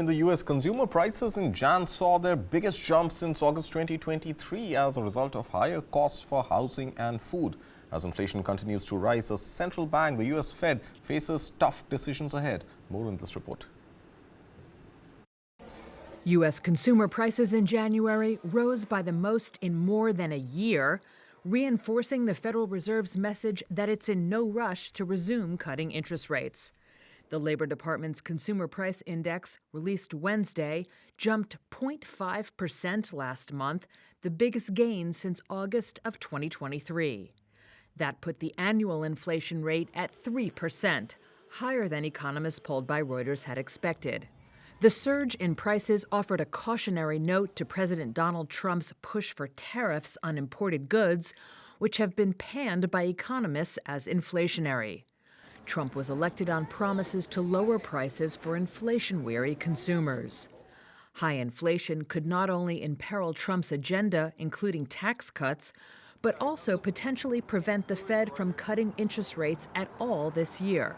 In the U.S., consumer prices in Jan saw their biggest jump since August 2023 as a result of higher costs for housing and food. As inflation continues to rise, the central bank, the U.S. Fed, faces tough decisions ahead. More in this report. U.S. consumer prices in January rose by the most in more than a year, reinforcing the Federal Reserve's message that it's in no rush to resume cutting interest rates. The Labor Department's Consumer Price Index, released Wednesday, jumped 0.5% last month, the biggest gain since August of 2023. That put the annual inflation rate at 3%, higher than economists polled by Reuters had expected. The surge in prices offered a cautionary note to President Donald Trump's push for tariffs on imported goods, which have been panned by economists as inflationary. Trump was elected on promises to lower prices for inflation-weary consumers. High inflation could not only imperil Trump's agenda, including tax cuts, but also potentially prevent the Fed from cutting interest rates at all this year.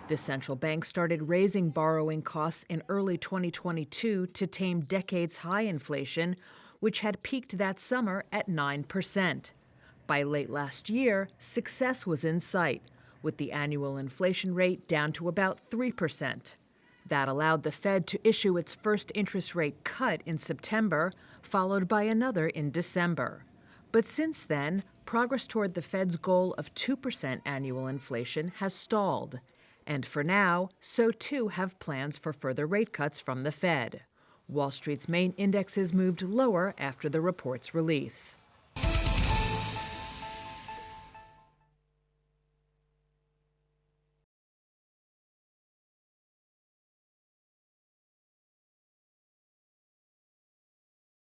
The central bank started raising borrowing costs in early 2022 to tame decades-high inflation, which had peaked that summer at 9%. By late last year, success was in sight, with the annual inflation rate down to about 3%. That allowed the Fed to issue its first interest rate cut in September, followed by another in December. But since then, progress toward the Fed's goal of 2% annual inflation has stalled. And for now, so too have plans for further rate cuts from the Fed. Wall Street's main indexes moved lower after the report's release.